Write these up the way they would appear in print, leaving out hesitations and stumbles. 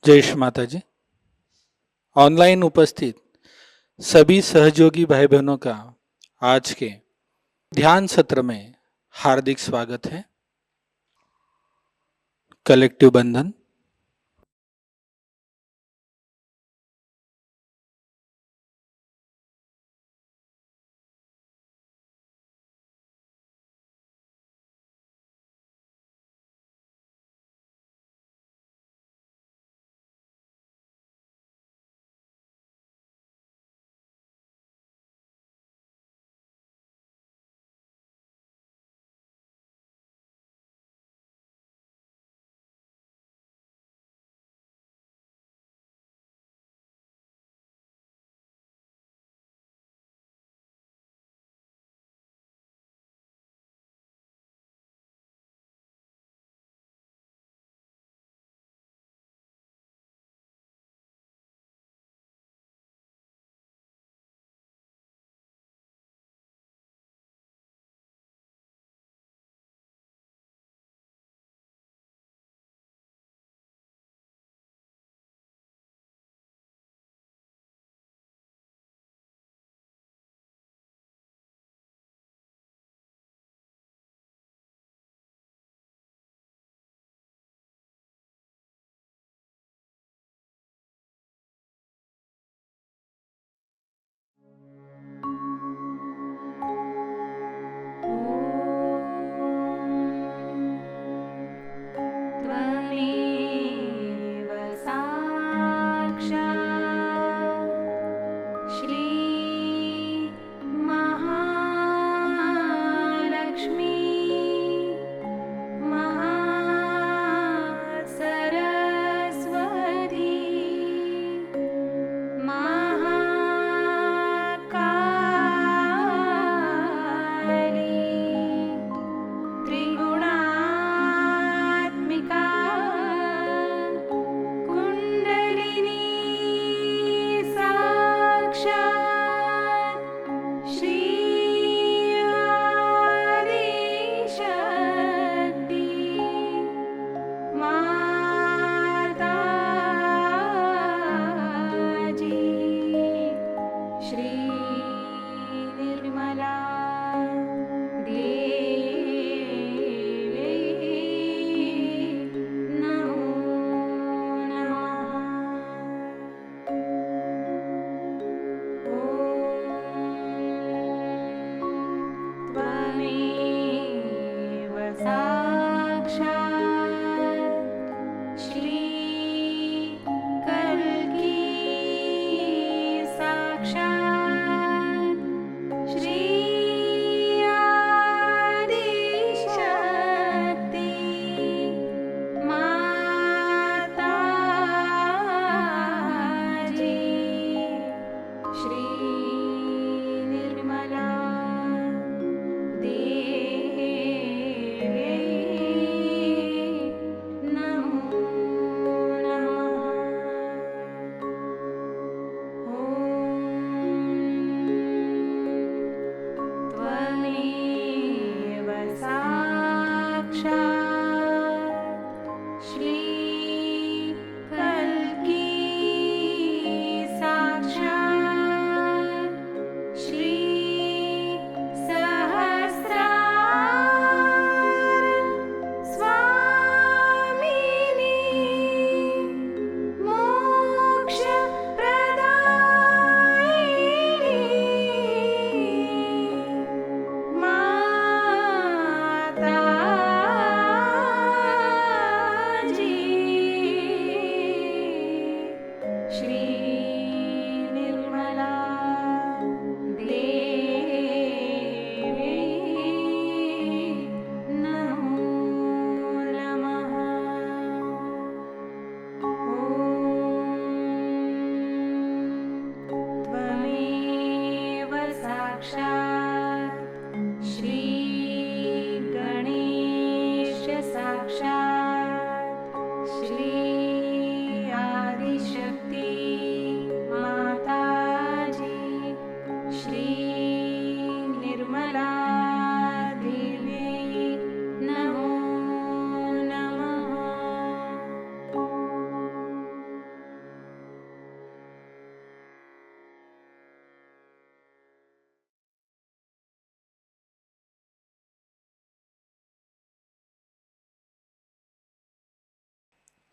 जय श्री माता जी। ऑनलाइन उपस्थित सभी सहयोगी भाई बहनों का आज के ध्यान सत्र में हार्दिक स्वागत है। कलेक्टिव बंधन। त्वमेव साक्षात् श्री महालक्ष्मी महासरस्वती महाकाली त्रिगुणात्मिका कुण्डलिनी साक्षात् श्री आदिशक्ति माताजी श्री निर्मला देवी नमो नमः। त्वमेव साक्षात् श्री कल्की साक्षात् श्री आदिशक्ति माताजी श्री निर्मला देवी नमो नमः। त्वमेव साक्षात् श्री कल्की साक्षात् श्री सहस्रार स्वामिनी मोक्षप्रदायिनी माताजी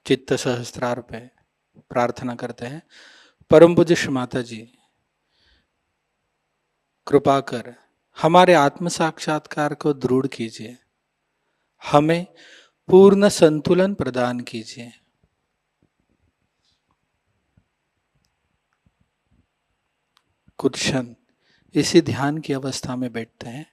चित्त सहस्त्रार पे प्रार्थना करते हैं। परम पूज्य श्री माता जी, कृपा कर हमारे आत्म साक्षात्कार को दृढ़ कीजिए, हमें पूर्ण संतुलन प्रदान कीजिए। कुछ क्षण इसी ध्यान की अवस्था में बैठते हैं।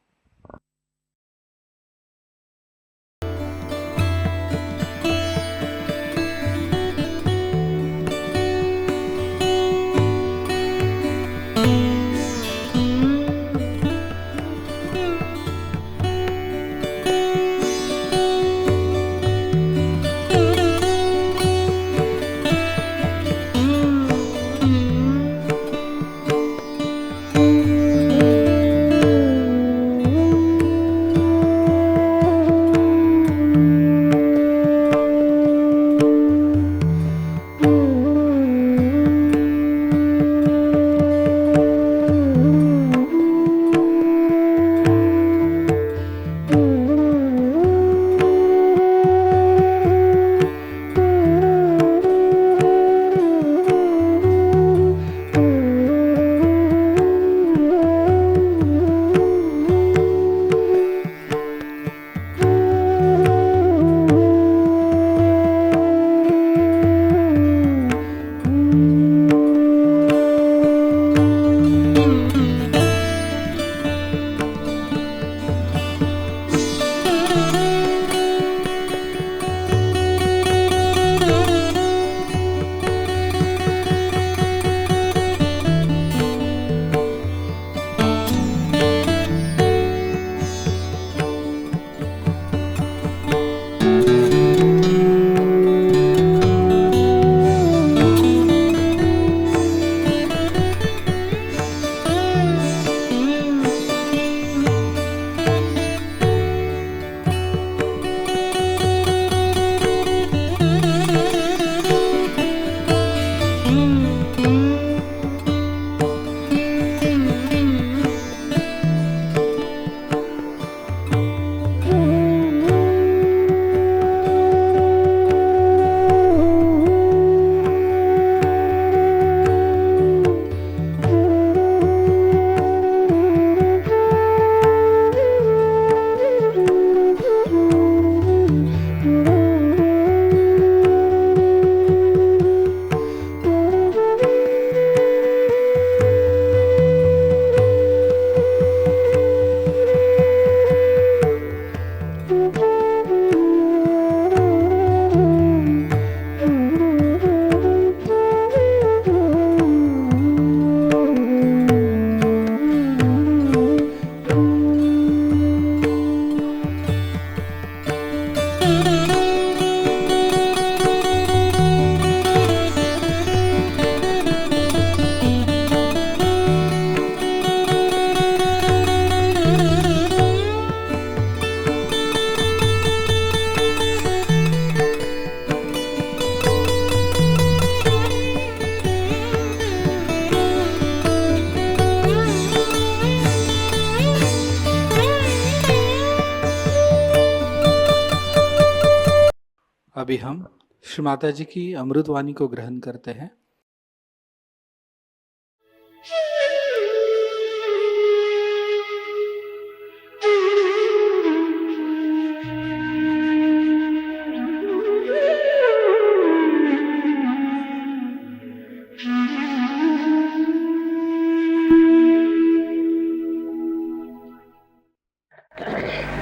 अभी हम श्री माता जी की अमृत वाणी को ग्रहण करते हैं।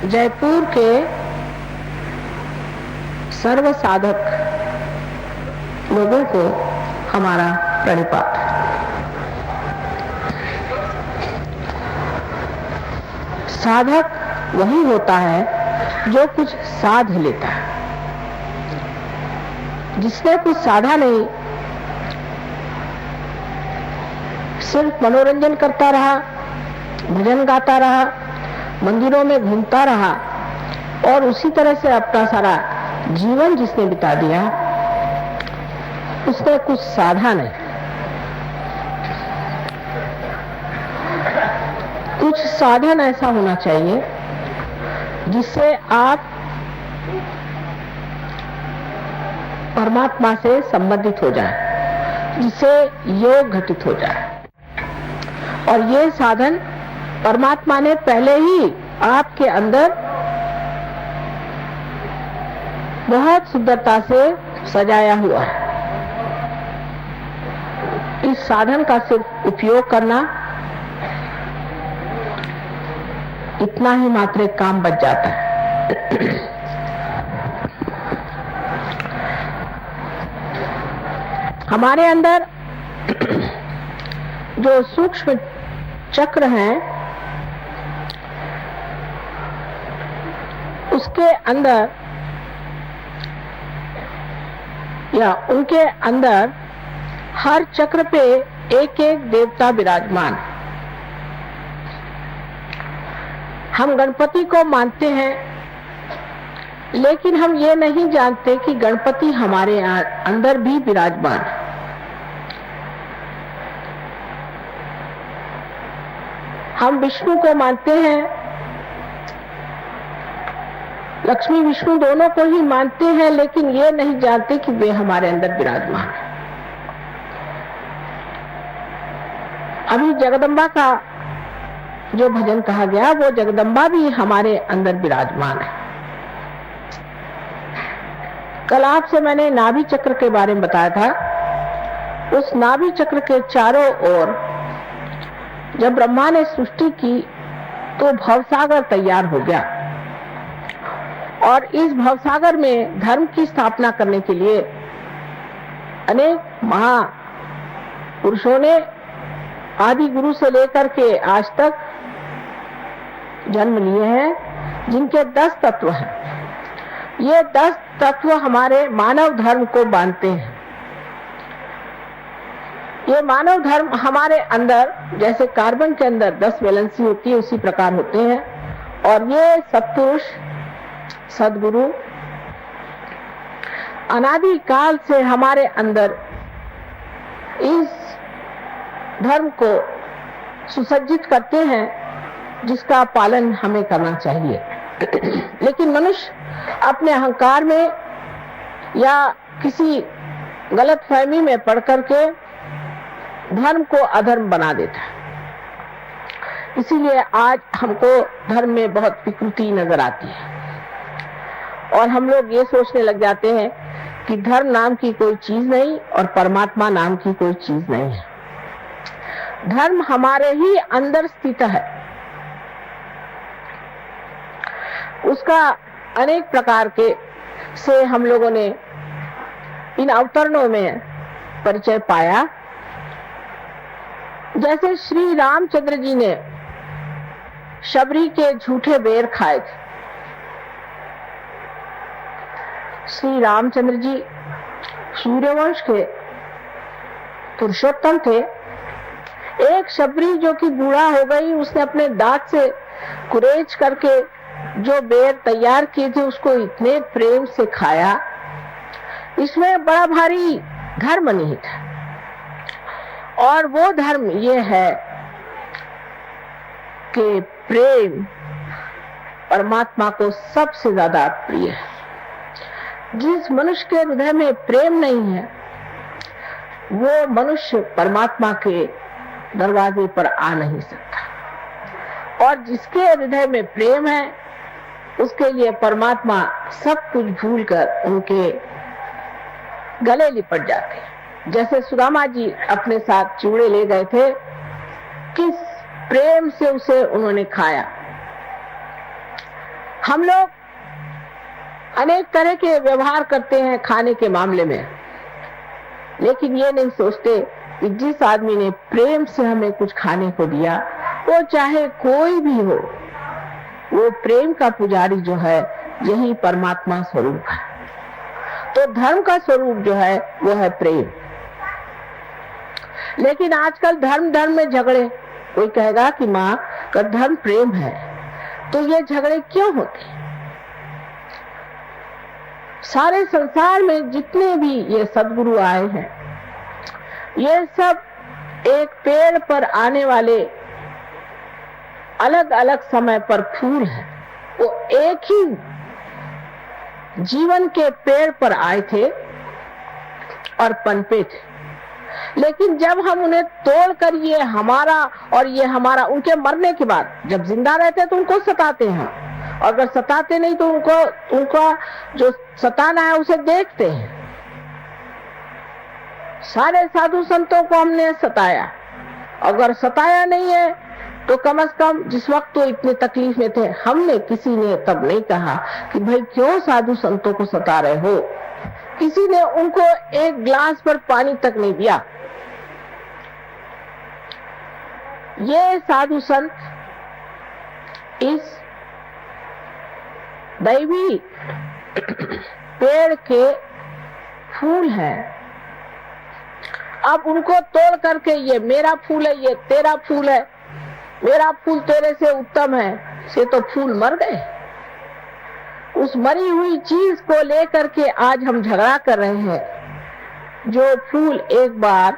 जयपुर के सर्व साधक लोगों को हमारा प्रणिपात। साधक वही होता है जो कुछ साध लेता है। जिसने कुछ साधा नहीं, सिर्फ मनोरंजन करता रहा, भजन गाता रहा, मंदिरों में घूमता रहा और उसी तरह से अपना सारा जीवन जिसने बिता दिया, उसने कुछ साधा नहीं। कुछ साधन ऐसा होना चाहिए जिससे आप परमात्मा से संबंधित हो जाए, जिससे योग घटित हो जाए। और ये साधन परमात्मा ने पहले ही आपके अंदर बहुत सुंदरता से सजाया हुआ है। इस साधन का सिर्फ उपयोग करना, इतना ही मात्र एक काम बच जाता है। हमारे अंदर जो सूक्ष्म चक्र हैं, उसके अंदर या उनके अंदर हर चक्र पे एक एक देवता विराजमान है। हम गणपति को मानते हैं, लेकिन हम ये नहीं जानते कि गणपति हमारे अंदर भी विराजमान है। हम विष्णु को मानते हैं, लक्ष्मी विष्णु दोनों को ही मानते हैं, लेकिन ये नहीं जानते कि वे हमारे अंदर विराजमान है। अभी जगदम्बा का जो भजन कहा गया, वो जगदम्बा भी हमारे अंदर विराजमान है। कल आपसे मैंने नाभि चक्र के बारे में बताया था। उस नाभि चक्र के चारों ओर जब ब्रह्मा ने सृष्टि की तो भवसागर तैयार हो गया, और इस भवसागर में धर्म की स्थापना करने के लिए अनेक महापुरुषों ने आदि गुरु से लेकर के आज तक जन्म लिए हैं, जिनके 10 तत्व हैं। ये 10 तत्व हमारे मानव धर्म को बांधते हैं। ये मानव धर्म हमारे अंदर जैसे कार्बन के अंदर 10 वैलेंसी होती है, उसी प्रकार होते हैं। और ये सत्पुरुष, सदगुरु अनादि काल से हमारे अंदर इस धर्म को सुसज्जित करते हैं, जिसका पालन हमें करना चाहिए। लेकिन मनुष्य अपने अहंकार में या किसी गलत फहमी में पड़ करके धर्म को अधर्म बना देता है। इसीलिए आज हमको धर्म में बहुत विकृति नजर आती है, और हम लोग ये सोचने लग जाते हैं कि धर्म नाम की कोई चीज नहीं और परमात्मा नाम की कोई चीज नहीं है। धर्म हमारे ही अंदर स्थित है। उसका अनेक प्रकार के से हम लोगों ने इन अवतरणों में परिचय पाया। जैसे श्री रामचंद्र जी ने शबरी के झूठे बेर खाए थे। श्री रामचंद्र जी सूर्यवंश के पुरुषोत्तम थे। एक शबरी जो कि बूढ़ा हो गई, उसने अपने दांत से कुरेज करके जो बेर तैयार किए थे उसको इतने प्रेम से खाया। इसमें बड़ा भारी धर्म नहीं था, और वो धर्म ये है कि प्रेम परमात्मा को सबसे ज्यादा प्रिय है। जिस मनुष्य के हृदय में प्रेम नहीं है, वो मनुष्य परमात्मा के दरवाजे पर आ नहीं सकता। और जिसके हृदय में प्रेम है, उसके लिए परमात्मा सब कुछ भूलकर उनके गले लिपट जाते हैं। जैसे सुदामा जी अपने साथ चूड़े ले गए थे, किस प्रेम से उसे उन्होंने खाया। हम लोग अनेक तरह के व्यवहार करते हैं खाने के मामले में, लेकिन ये नहीं सोचते कि जिस आदमी ने प्रेम से हमें कुछ खाने को दिया, वो चाहे कोई भी हो, वो प्रेम का पुजारी जो है, यही परमात्मा स्वरूप है। तो धर्म का स्वरूप जो है वो है प्रेम। लेकिन आजकल धर्म धर्म में झगड़े। कोई कहेगा कि माँ का धर्म प्रेम है, तो ये झगड़े क्यों होते? सारे संसार में जितने भी ये सदगुरु आए हैं, ये सब एक पेड़ पर आने वाले अलग अलग समय पर फूल है। वो एक ही जीवन के पेड़ पर आए थे, और पनपे थे। लेकिन जब हम उन्हें तोड़कर ये हमारा और ये हमारा, उनके मरने के बाद जब जिंदा रहते तो उनको सताते हैं, और अगर सताते नहीं तो उनका जो सताना है उसे देखते हैं। सारे साधु संतों को हमने सताया, अगर सताया नहीं है तो कम से कम जिस वक्त तो इतने तकलीफ में थे, हमने किसी ने तब नहीं कहा कि भाई क्यों साधु संतों को सता रहे हो। किसी ने उनको एक ग्लास पर पानी तक नहीं दिया। ये साधु संत इस दैवी पेड़ के फूल हैं। अब उनको तोड़ करके ये मेरा फूल है, ये तेरा फूल है, मेरा फूल तेरे से उत्तम है, से तो फूल मर गए। उस मरी हुई चीज को लेकर के आज हम झगड़ा कर रहे हैं। जो फूल एक बार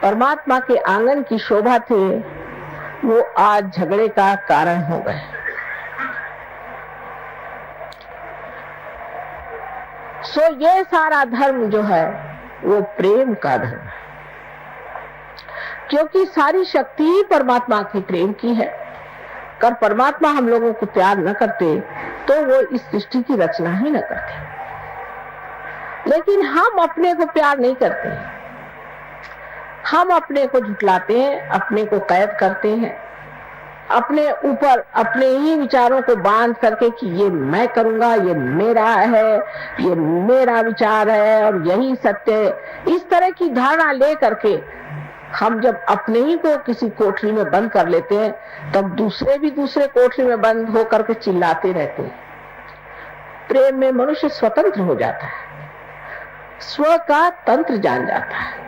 परमात्मा के आंगन की शोभा थे, वो आज झगड़े का कारण हो गए। सो ये सारा धर्म जो है वो प्रेम का धर्म है, क्योंकि सारी शक्ति ही परमात्मा के प्रेम की है। अगर परमात्मा हम लोगों को प्यार न करते तो वो इस सृष्टि की रचना ही न करते। लेकिन हम अपने को प्यार नहीं करते, हम अपने को झुठलाते हैं, अपने को कैद करते हैं, अपने ऊपर अपने ही विचारों को बांध करके कि ये मैं करूंगा, ये मेरा है, ये मेरा विचार है और यही सत्य है। इस तरह की धारणा ले करके हम जब अपने ही को किसी कोठरी में बंद कर लेते हैं, तब दूसरे भी दूसरे कोठरी में बंद होकर के चिल्लाते रहते हैं। प्रेम में मनुष्य स्वतंत्र हो जाता है, स्व का तंत्र जान जाता है।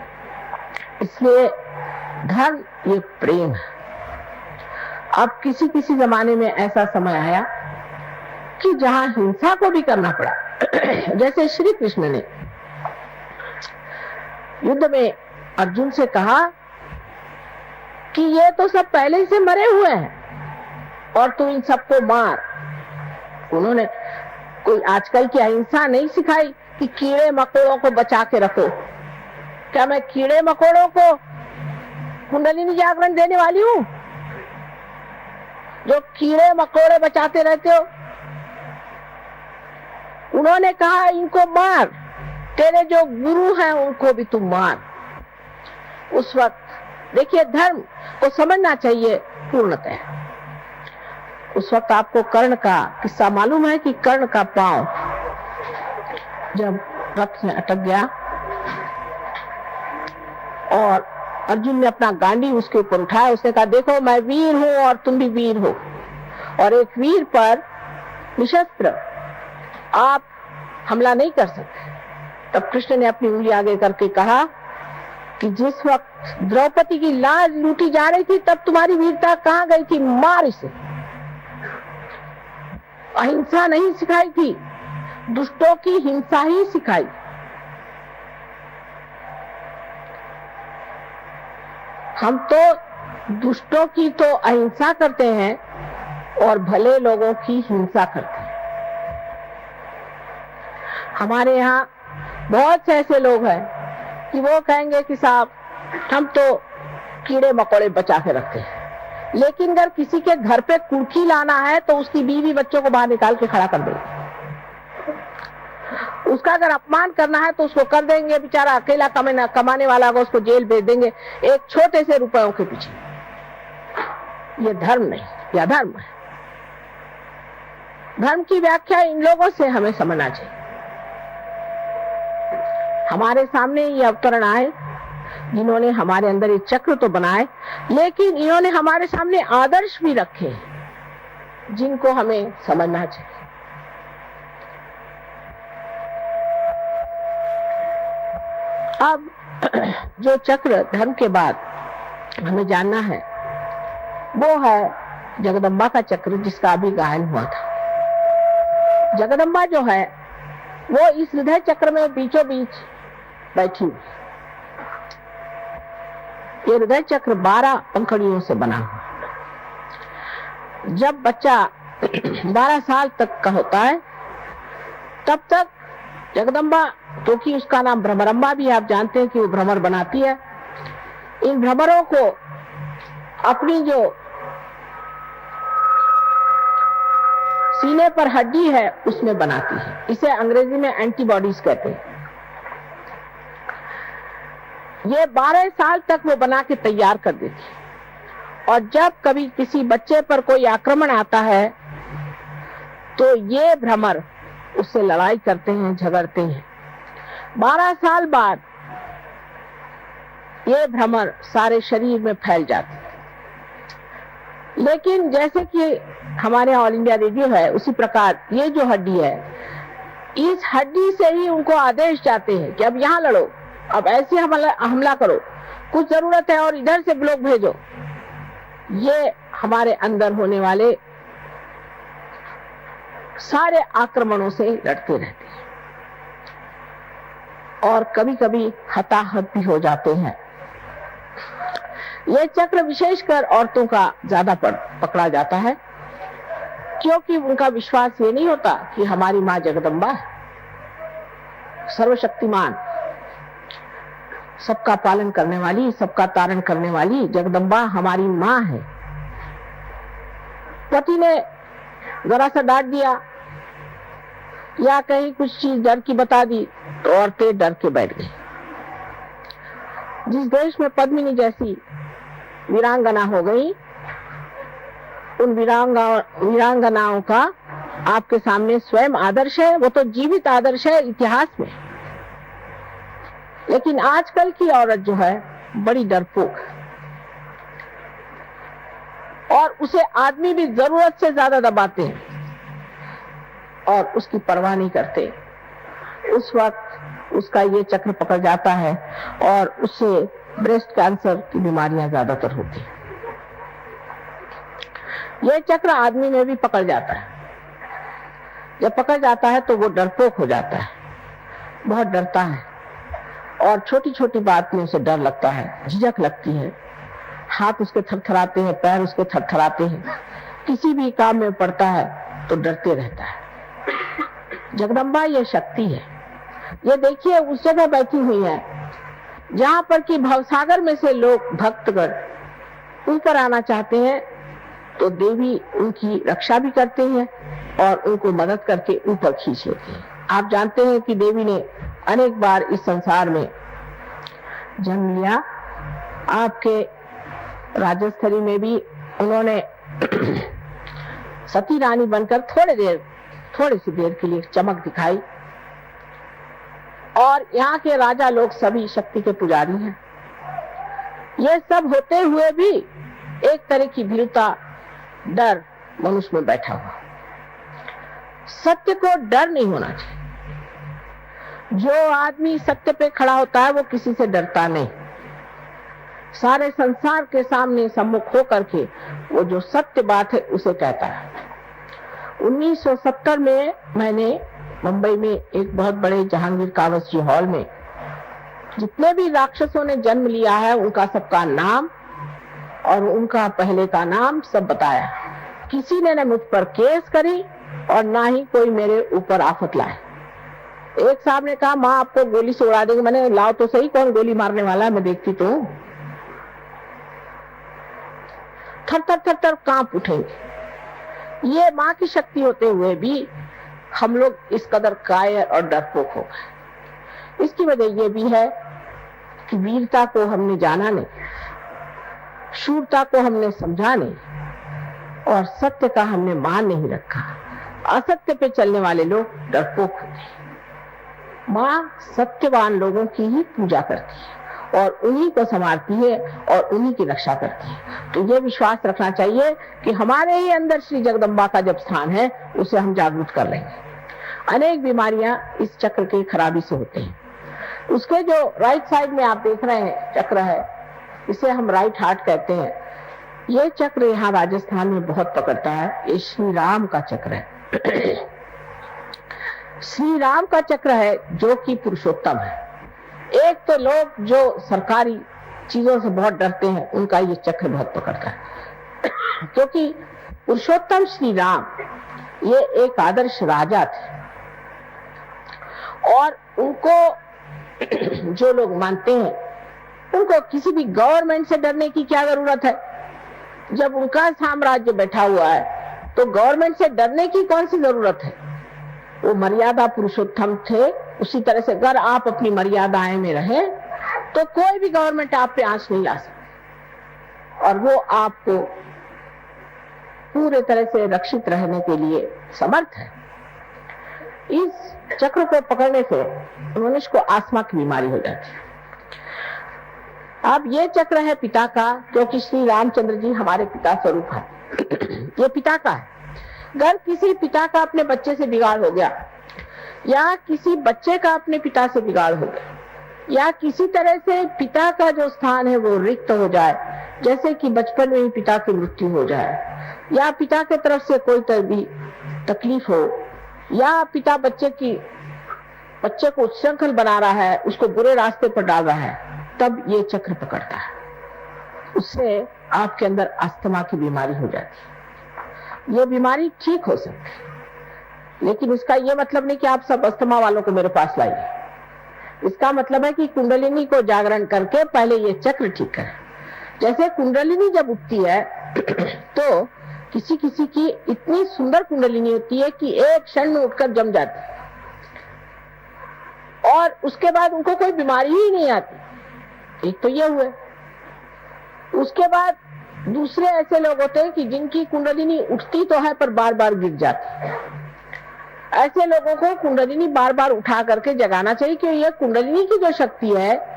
इसलिए धर्म ये प्रेम है। अब किसी किसी जमाने में ऐसा समय आया कि जहां हिंसा को भी करना पड़ा। जैसे श्री कृष्ण ने युद्ध में अर्जुन से कहा कि ये तो सब पहले से मरे हुए हैं और तू इन सबको मार। उन्होंने कोई आजकल की अहिंसा नहीं सिखाई कि कीड़े मकोड़ों को बचा के रखो। क्या मैं कीड़े मकोड़ों को कुंडलिनी जागरण देने वाली हूँ जो कीड़े मकोड़े बचाते रहते हो? उन्होंने कहा इनको मार, तेरे जो गुरु हैं उनको भी तुम मार। उस वक्त देखिए धर्म को समझना चाहिए पूर्णतः। उस वक्त आपको कर्ण का किस्सा मालूम है कि कर्ण का पांव जब रथ में अटक गया और अर्जुन ने अपना गांडी उसके ऊपर उठाया, उसने कहा देखो मैं वीर हूं और तुम भी वीर हो, और एक वीर पर निशस्त्र आप हमला नहीं कर सकते। तब कृष्ण ने अपनी उंगली आगे करके कहा कि जिस वक्त द्रौपदी की लाज लूटी जा रही थी तब तुम्हारी वीरता कहाँ गई थी? मार इसे। अहिंसा नहीं सिखाई थी, दुष्टों की हिंसा ही सिखाई। हम तो दुष्टों की तो अहिंसा करते हैं और भले लोगों की हिंसा करते हैं। हमारे यहाँ बहुत से ऐसे लोग हैं कि वो कहेंगे कि साहब हम तो कीड़े मकोड़े बचा के रखते हैं, लेकिन अगर किसी के घर पे कुर्की लाना है तो उसकी बीवी बच्चों को बाहर निकाल के खड़ा कर देंगे। उसका अगर अपमान करना है तो उसको कर देंगे, बेचारा अकेला कमाने वाला को उसको जेल भेज देंगे एक छोटे से रुपयों के पीछे। ये धर्म नहीं, यह अधर्म है। धर्म की व्याख्या इन लोगों से हमें समझना चाहिए। हमारे सामने ये अवतरण आए जिन्होंने हमारे अंदर एक चक्र तो बनाए, लेकिन इन्होंने हमारे सामने आदर्श भी रखे जिनको हमें समझना चाहिए। अब जो चक्र धर्म के बाद हमें जानना है वो है जगदम्बा का चक्र, जिसका अभी गायन हुआ था। जगदम्बा जो है वो इस हृदय चक्र में बीचों बीच बैठी हुई। ये हृदय चक्र 12 पंखुड़ियों से बना हुआ। जब बच्चा 12 साल तक का होता है तब तक जगदम्बा, क्योंकि उसका नाम भ्रमरम्बा भी है, आप जानते हैं कि वो भ्रमर बनाती है। इन भ्रमरों को अपनी जो सीने पर हड्डी है उसमें बनाती है। इसे अंग्रेजी में एंटीबॉडीज कहते हैं। ये 12 साल तक वो बना के तैयार कर देती है, और जब कभी किसी बच्चे पर कोई आक्रमण आता है तो ये भ्रमर उससे लड़ाई करते हैं, झगड़ते हैं। 12 साल बाद ये भ्रमर सारे शरीर में फैल जाते हैं। लेकिन जैसे कि हमारे ऑल इंडिया रेडियो है, उसी प्रकार ये जो हड्डी है, इस हड्डी से ही उनको आदेश जाते हैं कि अब यहाँ लड़ो, अब ऐसे हमला करो, कुछ जरूरत है और इधर से लोग भेजो। ये हमारे अंदर होने वाले सारे आक्रमणों से लड़ते रहते हैं और कभी कभी हताहत भी हो जाते हैं। ये चक्र विशेषकर औरतों का ज्यादा पकड़ा जाता है, क्योंकि उनका विश्वास ये नहीं होता कि हमारी माँ जगदम्बा है, सर्वशक्तिमान, सबका पालन करने वाली, सबका तारण करने वाली जगदम्बा हमारी माँ है। पति ने जरा सा डांट दिया या कहीं कुछ चीज डर की बता दी तो औरतें डर के बैठ गई। जिस देश में पद्मिनी जैसी वीरांगना हो गई, उन वीरांगनाओं का आपके सामने स्वयं आदर्श है, वो तो जीवित आदर्श है इतिहास में। लेकिन आजकल की औरत जो है बड़ी डरपोक है, और उसे आदमी भी जरूरत से ज्यादा दबाते हैं और उसकी परवाह नहीं करते। उस वक्त उसका ये चक्र पकड़ जाता है और उससे ब्रेस्ट कैंसर की बीमारियां ज्यादातर होती हैं। ये चक्र आदमी में भी पकड़ जाता है। जब पकड़ जाता है तो वो डरपोक हो जाता है, बहुत डरता है, और छोटी छोटी बात में उसे डर लगता है, झिझक लगती है, हाथ उसके थरथराते हैं, पैर उसके थरथराते हैं, किसी भी काम में पड़ता है तो डरते रहता है। जगदम्बा ये शक्ति है। ये देखिए उस जगह बैठी हुई है जहां पर कि भवसागर में से लोग भक्तगण ऊपर आना चाहते हैं, तो देवी उनकी रक्षा भी करते हैं और उनको मदद करके ऊपर खींच लेते हैं। आप जानते हैं कि देवी ने अनेक बार इस संसार में जन्म लिया। आपके राजस्थली में भी उन्होंने सती रानी बनकर थोड़ी सी देर के लिए चमक दिखाई, और यहाँ के राजा लोग सभी शक्ति के पुजारी हैं। ये सब होते हुए भी एक तरह की भीरुता, डर मनुष्य में बैठा हुआ। सत्य को डर नहीं होना चाहिए। जो आदमी सत्य पे खड़ा होता है वो किसी से डरता नहीं। सारे संसार के सामने सम्मुख होकर के वो जो सत्य बात है उसे कहता है। 1970 में मैंने मुंबई में एक बहुत बड़े जहांगीर कावस जी हॉल में जितने भी राक्षसों ने जन्म लिया है उनका सबका नाम और उनका पहले का नाम सब बताया। किसी ने न मुझ पर केस करी और ना ही कोई मेरे ऊपर आफत लाए। एक साहब ने कहा माँ आपको गोली से उड़ा देंगे। मैंने लाओ तो सही, कौन गोली मारने वाला है, मैं देखती तो हूँ। थर कांप उठेंगे। ये माँ की शक्ति होते हुए भी हम लोग इस कदर कायर और डरपोक हो गए। इसकी वजह ये भी है कि वीरता को हमने जाना नहीं, शूरता को हमने समझा नहीं, और सत्य का हमने मान नहीं रखा। असत्य पे चलने वाले लोग डरपोक होते हैं। माँ सत्यवान लोगों की ही पूजा करती है और उन्हीं को संभालती है और उन्हीं की रक्षा करती है। तो ये विश्वास रखना चाहिए कि हमारे ही अंदर श्री जगदम्बा का जब स्थान है उसे हम जागृत कर लेंगे। अनेक बीमारियां इस चक्र की खराबी से होती हैं। उसके जो राइट साइड में आप देख रहे हैं चक्र है, इसे हम राइट हार्ट कहते हैं। ये चक्र यहाँ राजस्थान में बहुत पकड़ता है। ये श्री राम का चक्र है। श्री राम का चक्र है जो कि पुरुषोत्तम है। एक तो लोग जो सरकारी चीजों से बहुत डरते हैं उनका ये चक्र बहुत पकड़ता है, क्योंकि पुरुषोत्तम श्री राम ये एक आदर्श राजा थे और उनको जो लोग मानते हैं, उनको किसी भी गवर्नमेंट से डरने की क्या जरूरत है? जब उनका साम्राज्य बैठा हुआ है तो गवर्नमेंट से डरने की कौन सी जरूरत है? वो मर्यादा पुरुषोत्तम थे। उसी तरह से अगर आप अपनी मर्यादाएं में रहे तो कोई भी गवर्नमेंट आप पे आंच नहीं ला सकती, और वो आपको पूरे तरह से रक्षित रहने के लिए समर्थ है। इस चक्र को पकड़ने से मनुष्य को आस्मा की बीमारी हो जाती है। अब ये चक्र है पिता का, क्योंकि श्री रामचंद्र जी हमारे पिता स्वरूप है। ये पिता का है। अगर किसी पिता का अपने बच्चे से बिगाड़ हो गया, या किसी बच्चे का अपने पिता से बिगाड़ हो गया, या किसी तरह से पिता का जो स्थान है वो रिक्त हो जाए, जैसे कि बचपन में ही पिता की मृत्यु हो जाए, या पिता के तरफ से कोई भी तकलीफ हो, या पिता बच्चे को उच्छृंखल बना रहा है, उसको बुरे रास्ते पर डाल रहा है, तब ये चक्र पकड़ता है। उससे आपके अंदर अस्थमा की बीमारी हो जाती है। ये बीमारी ठीक हो सकती है, लेकिन इसका ये मतलब नहीं कि आप सब अस्थमा वालों को मेरे पास लाइए। इसका मतलब है कि कुंडलिनी को जागरण करके पहले ये चक्र ठीक करें। जैसे कुंडलिनी जब उठती है तो किसी किसी की इतनी सुंदर कुंडलिनी होती है कि एक क्षण में उठकर जम जाती है, और उसके बाद उनको कोई बीमारी ही नहीं आती। एक तो ये हुए। उसके बाद दूसरे ऐसे लोग होते हैं कि जिनकी कुंडलिनी उठती तो है पर बार बार गिर जाती है। ऐसे लोगों को कुंडलिनी बार बार उठा करके जगाना चाहिए, क्योंकि ये कुंडलिनी की जो शक्ति है,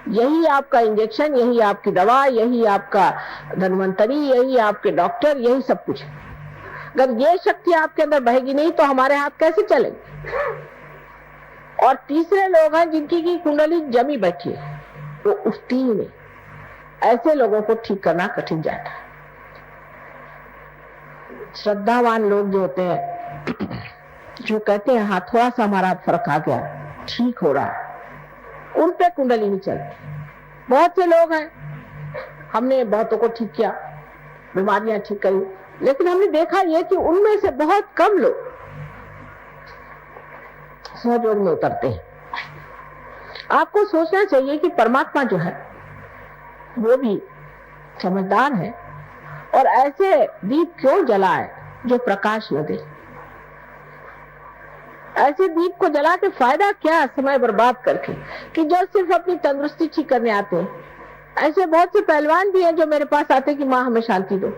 यही आपका इंजेक्शन, यही आपकी दवा, यही आपका धन्वंतरी, यही आपके डॉक्टर, यही सब कुछ है। अगर ये शक्ति आपके अंदर बहेगी नहीं तो हमारे हाथ कैसे चलेंगे? और तीसरे लोग हैं जिनकी की कुंडली जमी बैठी है, वो उठती ही नहीं। ऐसे लोगों को ठीक करना कठिन जाता है। श्रद्धावान लोग जो होते हैं, जो कहते हैं हाँ थोड़ा सा हमारा फर्क आ गया, ठीक हो रहा है, उन पे कुंडली नहीं चलती। बहुत से लोग हैं, हमने बहुतों को ठीक किया, बीमारियां ठीक करी, लेकिन हमने देखा ये कि उनमें से बहुत कम लोग सहयोग में उतरते हैं। आपको सोचना चाहिए कि परमात्मा जो है वो भी समझदार है, और ऐसे दीप क्यों जलाए जो प्रकाश न दे। ऐसे दीप को जला के फायदा क्या, समय बर्बाद करके, कि जो सिर्फ अपनी तंदुरुस्ती ठीक करने आते हैं। ऐसे बहुत से पहलवान भी हैं जो मेरे पास आते हैं कि माँ हमें शांति दो।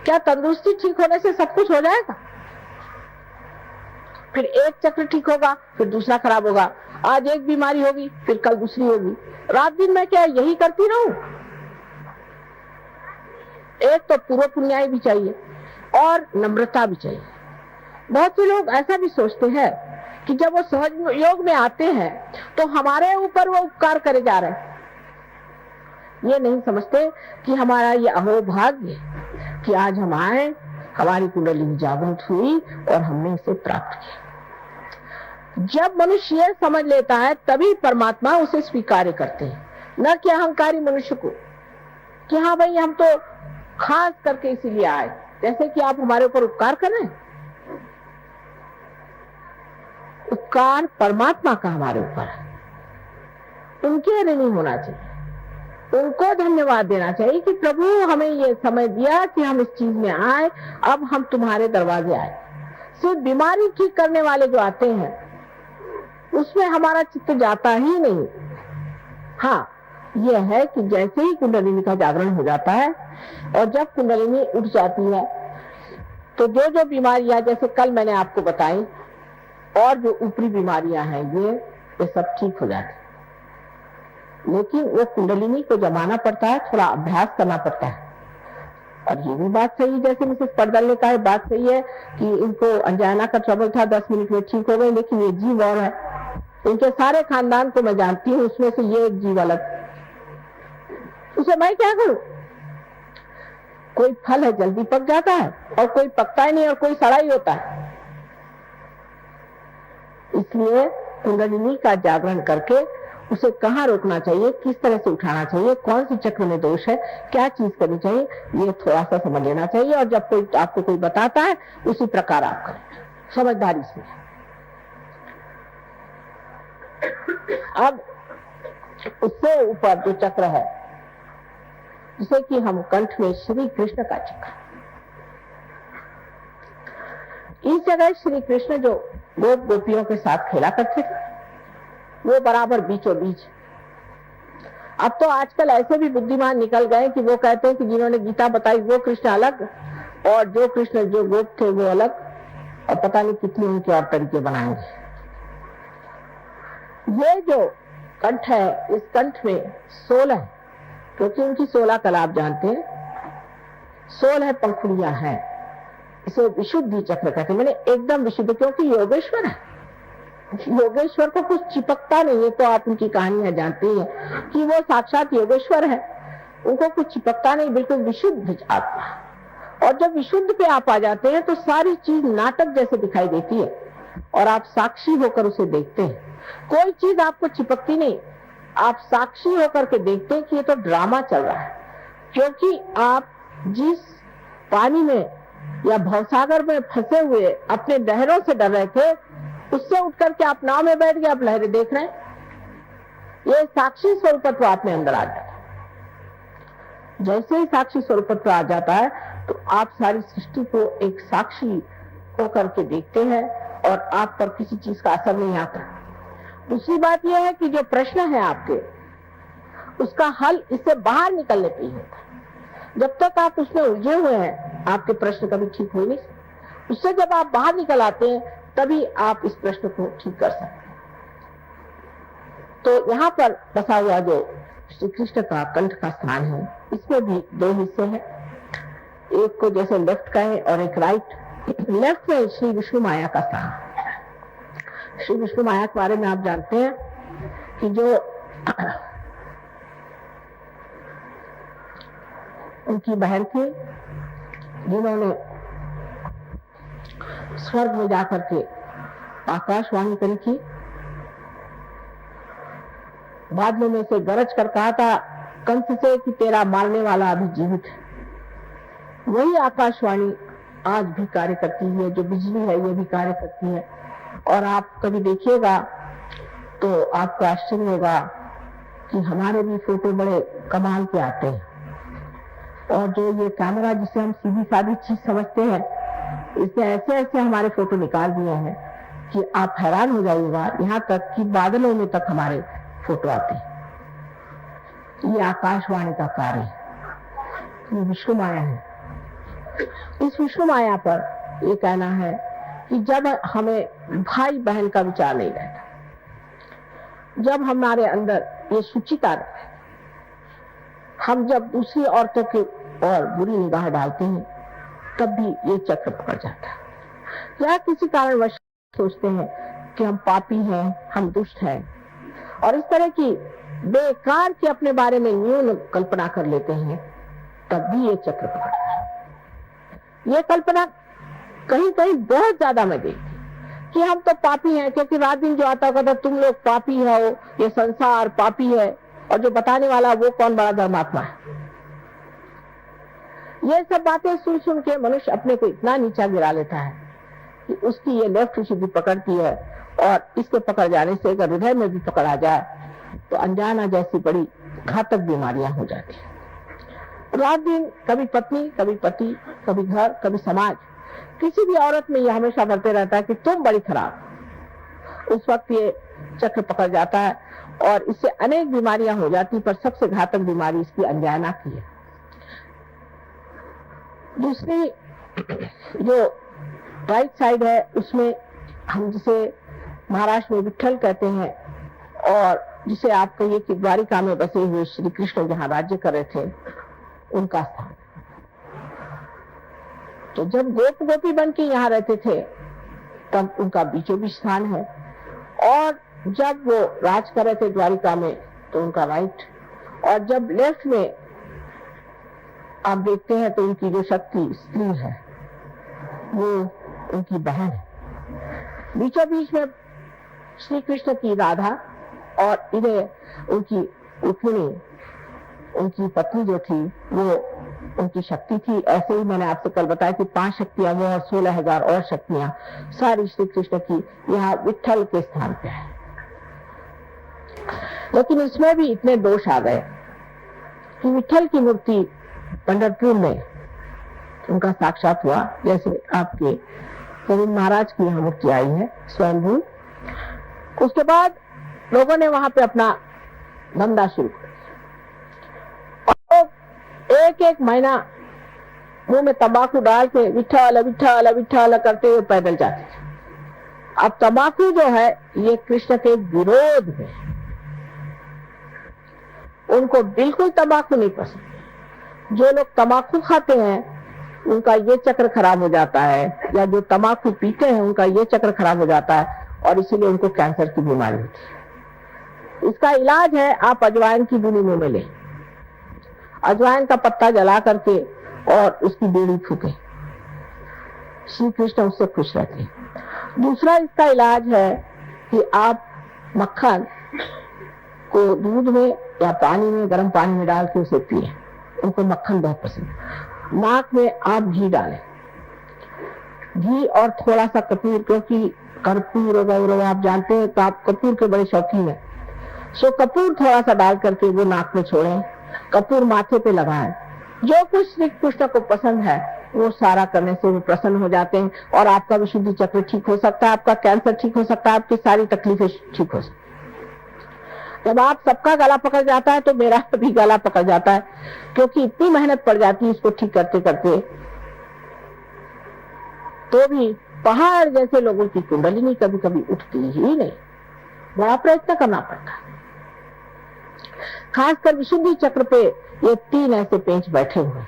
क्या तंदुरुस्ती ठीक होने से सब कुछ हो जाएगा? फिर एक चक्र ठीक होगा, फिर दूसरा खराब होगा। आज एक बीमारी होगी, फिर कल दूसरी होगी। रात दिन मैं क्या यही करती रहूं? एक तो पूर्व पुण्याई भी चाहिए और नम्रता भी चाहिए। बहुत से लोग ऐसा भी सोचते हैं कि जब वो सहज योग में आते हैं तो हमारे ऊपर वो उपकार करे जा रहे हैं। ये नहीं समझते कि हमारा ये अहोभाग्य कि आज हम आए, हमारी कुंडली जागृत हुई और हमने इसे प्राप्त किया। जब मनुष्य ये समझ लेता है तभी परमात्मा उसे स्वीकार करते हैं, न कि अहंकारी मनुष्य को कि हाँ भाई हम तो खास करके इसीलिए आए, जैसे कि आप हमारे ऊपर उपकार कर रहे हैं। उपकार परमात्मा का हमारे ऊपर है, उनके ऋणी होना चाहिए, उनको धन्यवाद देना चाहिए कि प्रभु हमें ये समय दिया कि हम इस चीज में आए, अब हम तुम्हारे दरवाजे आए। सिर्फ बीमारी ठीक करने वाले जो आते हैं उसमें हमारा चित्त जाता ही नहीं। हाँ, यह है कि जैसे ही कुंडलिनी का जागरण हो जाता है और जब कुंडलिनी उठ जाती है तो जो जो बीमारियां जैसे कल मैंने आपको बताई और जो ऊपरी बीमारियां हैं ये सब ठीक हो जाती है। लेकिन वो कुंडलिनी को जमाना पड़ता है, थोड़ा अभ्यास करना पड़ता है। और ये भी बात सही है, जैसे मिसेस पड़दल ने कहा, बात सही है कि इनको अंजाना का ट्रबल था, 10 मिनट में ठीक हो गए, लेकिन ये जीव और है। इनके सारे खानदान को मैं जानती हूँ, उसमें से ये एक जीव अलग, उसे मैं क्या करूं? कोई फल है जल्दी पक जाता है और कोई पकता ही नहीं और कोई सड़ा ही होता है। इसलिए कुंडलिनी का जागरण करके उसे कहाँ रोकना चाहिए, किस तरह से उठाना चाहिए, कौन सी चक्र में दोष है, क्या चीज करनी चाहिए, ये थोड़ा सा समझ लेना चाहिए। और जब कोई आपको कोई बताता है उसी प्रकार आप करें, समझदारी से। अब उससे ऊपर जो चक्र है, जिसे कि हम कंठ में श्री कृष्ण का चक्र, इस जगह श्री कृष्ण जो गोप गोपियों के साथ खेला करते थे, वो बराबर बीचों बीच। अब तो आजकल ऐसे भी बुद्धिमान निकल गए कि वो कहते हैं कि जिन्होंने गीता बताई वो कृष्ण अलग, और जो कृष्ण जो गोप थे वो अलग, और पता नहीं कितने उनके और तरीके बनाएंगे। ये जो कंठ है, इस कंठ में 16, क्योंकि उनकी 16 कला आप जानते हैं, 16 पंखुड़ियां हैं। इसे विशुद्धि चक्र कहते हैं, मैंने एकदम विशुद्ध, क्योंकि योगेश्वर है। योगेश्वर को कुछ चिपकता नहीं है, तो आप उनकी कहानियां जानते हैं कि वो साक्षात योगेश्वर है, उनको कुछ चिपकता नहीं, बिल्कुल विशुद्ध आत्मा। और जब विशुद्ध पे आप आ जाते हैं तो सारी चीज नाटक जैसे दिखाई देती है, और आप साक्षी होकर उसे देखते हैं। कोई चीज आपको चिपकती नहीं, आप साक्षी होकर के देखते हैं कि ये तो ड्रामा चल रहा है। क्योंकि आप जिस पानी में या भवसागर में फंसे हुए अपने लहरों से डर रहे थे, उससे उठकर के आप नाव में बैठ गए, आप लहरें देख रहे हैं। ये साक्षी स्वरूपत्व आप में अंदर आ जाता है। जैसे ही साक्षी स्वरूपत्व आ जाता है तो आप सारी सृष्टि को एक साक्षी होकर के देखते हैं, और आप पर किसी चीज का असर नहीं आता। दूसरी बात यह है कि जो प्रश्न है आपके, उसका हल इससे बाहर निकलने पे ही होता है। जब तक आप उसमें उलझे हुए हैं, आपके प्रश्न कभी ठीक हो नहीं सकते। उससे जब आप बाहर निकल आते हैं, तभी आप इस प्रश्न को ठीक कर सकते हैं। तो यहाँ पर बसा हुआ जो श्री कृष्ण का कंठ का स्थान है, इसमें भी 2 हिस्से हैं। एक को जैसे लेफ्ट का है और एक राइट। लेफ्ट में श्री विष्णु माया का स्थान है। श्री विष्णु माया के बारे में आप जानते हैं कि जो उनकी बहन थी, जिन्होंने स्वर्ग में जाकर के आकाशवाणी करी थी, बादलों में से गरज कर कहा था कंस से कि तेरा मारने वाला अभी जीवित है। वही आकाशवाणी आज भी कार्य करती है, जो बिजली है ये भी कार्य करती है। और आप कभी देखिएगा तो आपको आश्चर्य होगा कि हमारे भी फोटो बड़े कमाल के आते हैं। और जो ये कैमरा जिसे हम सीधी सादी चीज समझते हैं, इसने ऐसे ऐसे हमारे फोटो निकाल दिए हैं कि आप हैरान हो जाइएगा। यहाँ तक कि बादलों में तक हमारे फोटो आते हैं। ये आकाशवाणी का कार्य है, ये विष्णु माया है। इस विष्णु माया पर ये कहना है कि जब हमें भाई बहन का विचार नहीं रहता, जब हमारे अंदर ये सुचिता रहे, हम जब दूसरी औरतों की और बुरी निगाह डालते हैं, तब भी ये चक्र पकड़ जाता है। या किसी कारणवश सोचते हैं कि हम पापी हैं, हम दुष्ट हैं, और इस तरह की बेकार की अपने बारे में न्यून कल्पना कर लेते हैं, तब भी ये चक्र पकड़ता है। ये कल्पना कहीं कहीं बहुत ज्यादा मैं देखती कि हम तो पापी हैं, क्योंकि रात दिन जो आता होगा तुम लोग पापी हो, ये संसार पापी है, और जो बताने वाला वो कौन बड़ा धर्मात्मा है। ये सब बातें सुन सुन के मनुष्य अपने को इतना नीचा गिरा लेता है कि उसकी ये लेफ्ट विशुद्धि पकड़ती है, और इसके पकड़ जाने से अगर हृदय में भी पकड़ आ जाए तो अनजाना जैसी बड़ी घातक बीमारियां हो जाती है। रात दिन कभी पत्नी, कभी पति, कभी घर, कभी समाज, किसी भी औरत में यह हमेशा बढ़ते रहता है कि तुम बड़ी खराब। उस वक्त ये चक्र पकड़ जाता है और इससे अनेक बीमारियां हो जाती, पर सबसे घातक बीमारी इसकी अनजाना की है। दूसरी जो राइट साइड है, उसमें हम जिसे महाराष्ट्र में विट्ठल कहते हैं, और जिसे आप कहिए कि द्वारिका में बसे हुए श्री कृष्ण जहाँ राज्य कर रहे थे, उनका स्थान। तो जब गोप गोपी बन के यहाँ रहते थे, तब उनका बीचों बीच स्थान है, और जब वो राज कर रहे थे द्वारिका में, तो उनका राइट, और जब लेफ्ट में आप देखते हैं तो उनकी जो शक्ति स्त्री है, वो उनकी बहन है। बीचों बीच में श्री कृष्ण की राधा, और इधर उनकी रुक्मिणी, उनकी पत्नी जो थी, वो उनकी शक्ति थी। ऐसे ही मैंने आपसे कल बताया कि 5 शक्तियां वो और 16,000 और शक्तियां सारी श्री कृष्ण की यहाँ विट्ठल के स्थान पे है। लेकिन इसमें भी इतने दोष आ गए कि विठल की मूर्ति पंढरपुर में उनका साक्षात हुआ, जैसे आपके गोविंद महाराज की यहाँ मूर्ति आई है स्वयंभू। उसके बाद लोगों ने वहां पे अपना धंधा शुरू किया और एक एक महीना मुंह में तंबाकू डाल के विठल विठल विठल करते हुए पैदल जाते थे। अब तंबाकू जो है ये कृष्ण के विरोध में, उनको बिल्कुल तंबाकू नहीं पसंद। जो लोग तंबाकू खाते हैं उनका ये चक्र खराब हो जाता है, या जो तंबाकू पीते हैं उनका ये चक्र खराब हो जाता है, और इसीलिए उनको कैंसर की बीमारी होती है। इसका इलाज है आप अजवाइन की बीड़ी मुंह में लें, अजवाइन का पत्ता जला करके और उसकी बीड़ी फूके, श्री कृष्ण उससे खुश रहते हैं। दूसरा इसका इलाज है कि आप मक्खन को दूध में या पानी में, गर्म पानी में डाल के उसे पिए, उनको मक्खन बहुत पसंद। नाक में आप घी डालें, घी और थोड़ा सा कपूर, क्योंकि कर्पूर गौरव आप जानते हैं तो आप कपूर के बड़े शौकीन हैं, सो कपूर थोड़ा सा डाल करके वो नाक में छोड़ें, कपूर माथे पे लगाएं। जो कुछ श्री कृष्ण को पसंद है वो सारा करने से वो प्रसन्न हो जाते हैं, और आपका विशुद्धि चक्र ठीक हो सकता है, आपका कैंसर ठीक हो सकता है, आपकी सारी तकलीफें ठीक हो सकती है। जब आप सबका गला पकड़ जाता है तो मेरा भी गला पकड़ जाता है, क्योंकि इतनी मेहनत पड़ जाती है इसको ठीक करते करते, तो भी पहाड़ जैसे लोगों की कुंडलिनी कभी कभी उठती ही नहीं, बड़ा प्रयत्न करना पड़ता है। खासकर विशुद्धि चक्र पे ये 3 ऐसे पेंच बैठे हुए,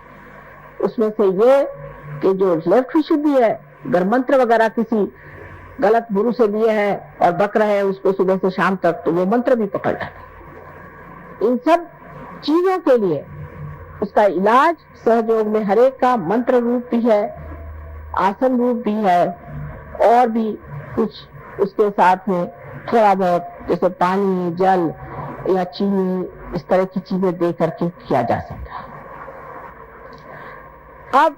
उसमें से ये कि जो लेफ्ट विशुद्धि है, अगर मंत्र वगैरह किसी गलत गुरु से लिए हैं और बक रहे हैं उसको सुबह से शाम तक, तो वो मंत्र भी पकड़ जाता है। इन सब चीजों के लिए उसका इलाज सहयोग में हरेक का मंत्र रूप भी है, आसन रूप भी है, और भी कुछ उसके साथ में थोड़ा बहुत जैसे पानी, जल या चीनी, इस तरह की चीजें दे करके किया जा सकता है। अब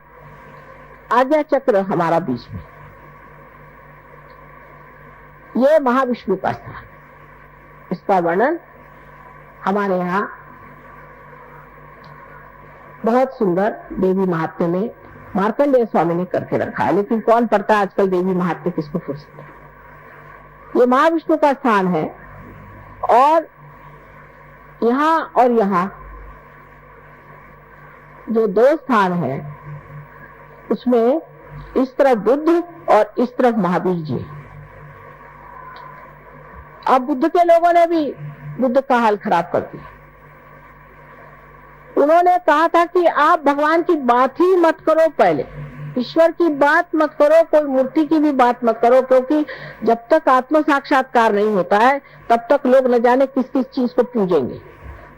आज्ञा चक्र हमारा बीच में, ये महाविष्णु का स्थान, इसका वर्णन हमारे यहाँ बहुत सुंदर देवी महात्म्य में मार्कंडेय स्वामी ने करके रखा है, लेकिन कौन पढ़ता है आजकल देवी महात्म्य, किसको फुर्सत है। ये महाविष्णु का स्थान है, और यहाँ जो 2 स्थान है उसमें इस तरफ बुद्ध और इस तरफ महावीर जी। अब बुद्ध के लोगों ने भी बुद्ध का हाल खराब कर दिया। उन्होंने कहा था कि आप भगवान की बात ही मत करो, पहले ईश्वर की बात मत करो, कोई मूर्ति की भी बात मत करो, क्योंकि जब तक आत्म साक्षात्कार नहीं होता है तब तक लोग न जाने किस किस चीज को पूजेंगे।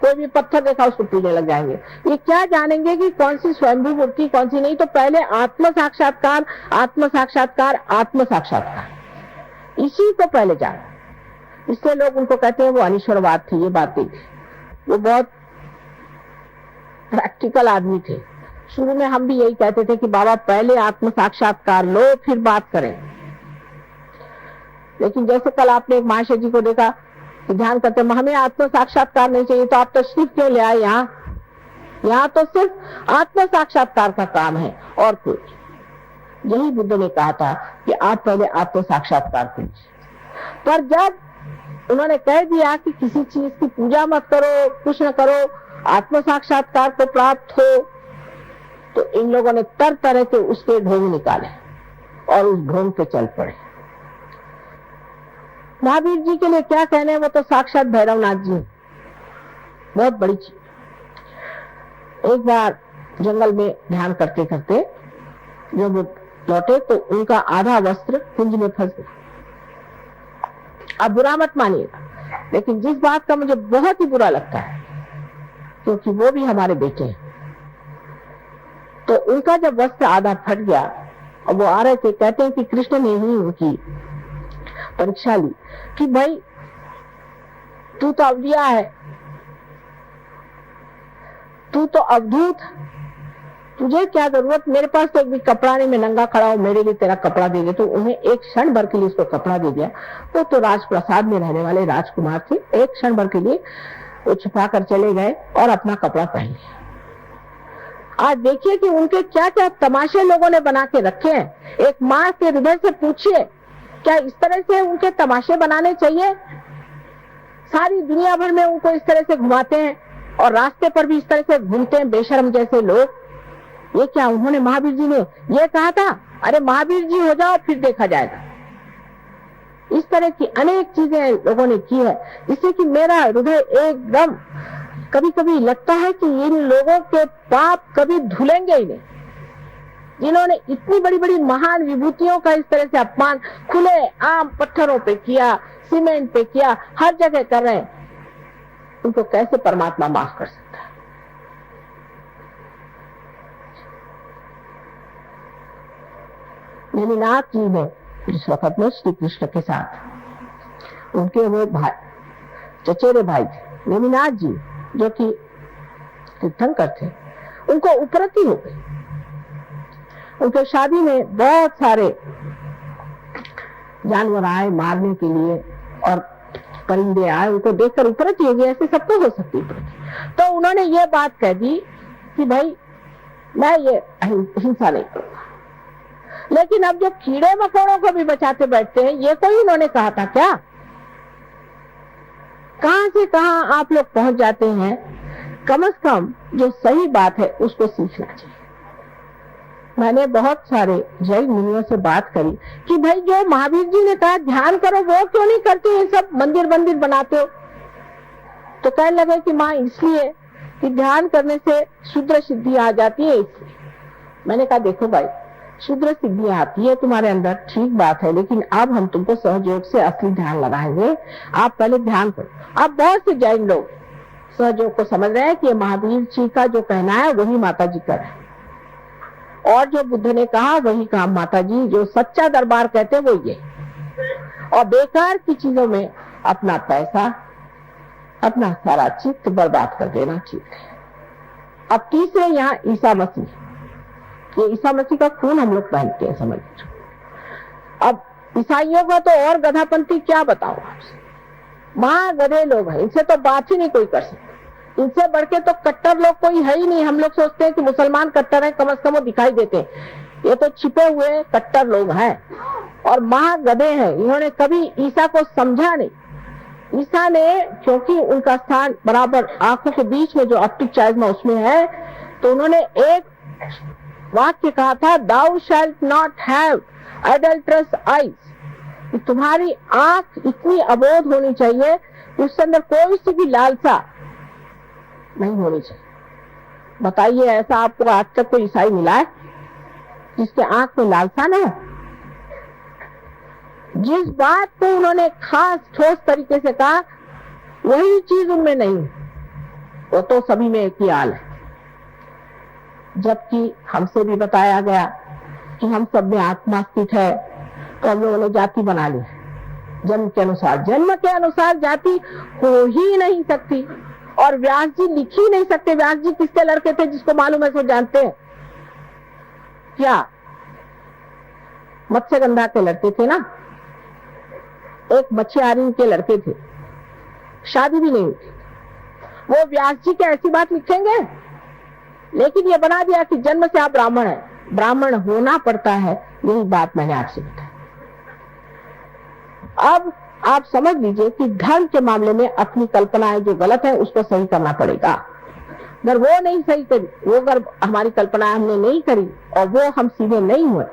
कोई भी पत्थर देखा उसको पूजने लग जाएंगे, ये क्या जानेंगे कि कौन सी स्वयंभू मूर्ति कौन सी नहीं। तो पहले आत्म साक्षात्कार, आत्म साक्षात्कार, आत्म साक्षात्कार, इसी को पहले जानो। इससे लोग उनको कहते हैं वो अनिश्वरवाद थे, ये बातें, वो बहुत प्रैक्टिकल आदमी थे। शुरू में हम भी यही कहते थे कि बाबा पहले आत्म साक्षात्कार लो फिर बात करें, लेकिन जैसे कल आपने एक महाशय जी को देखा कि ध्यान करते हमें आत्म साक्षात्कार नहीं चाहिए, तो आप तशरीफ क्यों ले आए यहाँ तो सिर्फ आत्म साक्षात्कार का काम है और कुछ। यही बुद्ध ने कहा था कि आप पहले आत्म साक्षात्कार कीजिए। पर जब उन्होंने कह दिया कि किसी चीज की पूजा मत करो, कुछ न करो, आत्म साक्षात्कार को प्राप्त हो, तो इन लोगों ने तरह तरह के उसके ढोंग निकाले और उस ढोंग पे चल पड़े। महावीर जी के लिए क्या कहने, वो तो साक्षात भैरवनाथ जी, बहुत बड़ी चीज। एक बार जंगल में ध्यान करते करते जब लौटे तो उनका आधा वस्त्र कुंज में फंस गया। अब बुरा मत मानिएगा, लेकिन जिस बात का मुझे बहुत ही बुरा लगता है, क्योंकि वो भी हमारे बेटे हैं, तो उनका जब वस्त्र आधा फट गया और वो आ रहे थे, कहते हैं कि कृष्ण ने ही उनकी परीक्षा ली कि भाई तू तो अवलिया है, तू तो अवधूत, तुझे क्या जरूरत, मेरे पास तो एक भी कपड़ा नहीं, मैं नंगा खड़ा हूं, मेरे लिए तेरा कपड़ा दे दे। तो उन्हें एक क्षण भर के लिए उसको कपड़ा दे दिया। वो तो राजप्रसाद में रहने वाले राजकुमार थे, एक क्षण भर के लिए वो छुपा कर चले गए और अपना कपड़ा पहन लिया। आज देखिए कि उनके क्या क्या तमाशे लोगों ने बना के रखे हैं। एक माँ के हृदय से पूछिए, क्या इस तरह से उनके तमाशे बनाने चाहिए? सारी दुनिया भर में उनको इस तरह से घुमाते हैं और रास्ते पर भी इस तरह से घूमते हैं बेशर्म जैसे लोग। ये क्या, उन्होंने महावीर जी ने ये कहा था, अरे महावीर जी हो जाओ फिर देखा जाएगा। इस तरह की अनेक चीजें लोगों ने की है, जिससे कि मेरा हृदय एकदम कभी कभी लगता है कि इन लोगों के पाप कभी धुलेंगे ही नहीं, जिन्होंने इतनी बड़ी बड़ी महान विभूतियों का इस तरह से अपमान खुले आम पत्थरों पे किया, सीमेंट पे किया, हर जगह कर रहे हैं। उनको कैसे परमात्मा माफ कर सकता है? नेमिनाथ जी ने जिस वक्त में श्री कृष्ण के साथ, उनके वो भाई, चचेरे भाई थे नेमिनाथ जी, जो कि तीर्थंकर थे, उनको उपरति हो गई। उनके शादी में बहुत सारे जानवर आए मारने के लिए और परिंदे आए, उनको देखकर उपरति हो गई। ऐसे सबको हो सकती है। तो उन्होंने ये बात कह दी कि भाई मैं ये हिंसा नहीं करूंगा। लेकिन अब जो कीड़े मकोड़ों को भी बचाते बैठते हैं, ये कोई इन्होंने कहा था क्या? कहां से कहां आप लोग पहुंच जाते हैं। कम से कम जो सही बात है उसको सीखना चाहिए। मैंने बहुत सारे जैन मुनियों से बात करी कि भाई जो महावीर जी ने कहा ध्यान करो, वो क्यों नहीं करते? ये सब मंदिर मंदिर बनाते हो। तो कहने लगे कि माँ इसलिए कि ध्यान करने से शुद्र सिद्धि आ जाती है, इसलिए। मैंने कहा देखो भाई, शुद्र सिद्धि आती है तुम्हारे अंदर, ठीक बात है, लेकिन अब हम तुमको सहयोग से असली ध्यान लगाएंगे। आप पहले ध्यान करो। अब बहुत से जैन लोग सहयोग को समझ रहे हैं कि महावीर जी का जो कहना है वही माता जी का है, और जो बुद्ध ने कहा वही काम माता जी, जो सच्चा दरबार कहते हैं वो ये। और बेकार की चीजों में अपना पैसा, अपना सारा चित्त बर्बाद कर देना ठीक है। अब तीसरे यहाँ ईसा मसीह, ये ईसा मसीह का खून हम लोग पहनते हैं, समझ लो। अब ईसाइयों का तो और गधापंथी क्या बताओ आपसे, महा गधे लोग हैं, इनसे तो बात ही नहीं कोई कर सकता। इनसे बढ़ के तो कट्टर लोग कोई है ही नहीं। हम लोग सोचते हैं कि मुसलमान कट्टर है, कम से कम वो दिखाई देते हैं। ये तो छिपे हुए कट्टर लोग हैं और महागधे हैं। इन्होंने कभी ईसा को समझा नहीं। ईसा ने, क्योंकि उनका स्थान बराबर आंखों के बीच में जो ऑप्टिक चाइज्मा उसमें है, तो उन्होंने एक वाक्य कहा था, दाउ शैल्ट नॉट हैव एडल्ट्रस आईज। तुम्हारी आंख इतनी अबोध होनी चाहिए, उसके अंदर कोई सी भी लालसा नहीं होनी चाहिए। बताइए, ऐसा आपको आज तक कोई ईसाई मिला है जिसके आंख में लालसा न है? जिस बात को उन्होंने खास ठोस तरीके से कहा, वही चीज उनमें नहीं। वो तो सभी में एक ही हाल है। जबकि हमसे भी बताया गया कि हम सब में आत्मा स्थित है, तो हम लोगों ने जाति बना ली जन्म के अनुसार। जन्म के अनुसार जाति हो ही नहीं सकती, और व्यास जी लिख ही नहीं सकते। व्यास जी किसके लड़के थे, जिसको मालूम है सो जानते हैं क्या? मत्स्यगंधा के लड़के थे ना, एक मछुआरी के लड़के थे, शादी भी नहीं हुई थी। वो व्यास जी क्या ऐसी बात लिखेंगे? लेकिन ये बना दिया कि जन्म से आप ब्राह्मण है, ब्राह्मण होना पड़ता है। यही बात मैंने आपसे बताई। अब आप समझ लीजिए कि धर्म के मामले में अपनी कल्पनाएं जो गलत है उसको सही करना पड़ेगा। अगर वो नहीं सही करी, वो अगर हमारी कल्पनाएं हमने नहीं करी और वो हम सीधे नहीं हुए,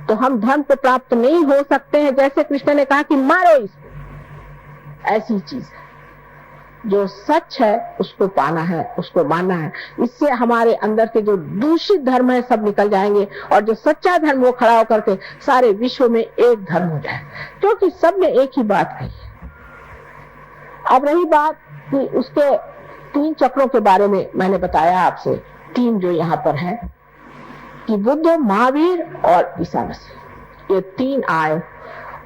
तो हम धर्म को प्राप्त नहीं हो सकते हैं। जैसे कृष्ण ने कहा कि मारो इसको, ऐसी चीज है। जो सच है उसको पाना है, उसको मानना है। इससे हमारे अंदर के जो दूषित धर्म है सब निकल जाएंगे, और जो सच्चा धर्म वो खड़ा होकर के सारे विश्व में एक धर्म हो जाए, क्योंकि सब ने एक ही बात कही है। अब रही बात कि उसके 3 चक्रों के बारे में मैंने बताया आपसे, 3 जो यहाँ पर है कि बुद्ध, महावीर और ईसा मसीह, ये 3 आए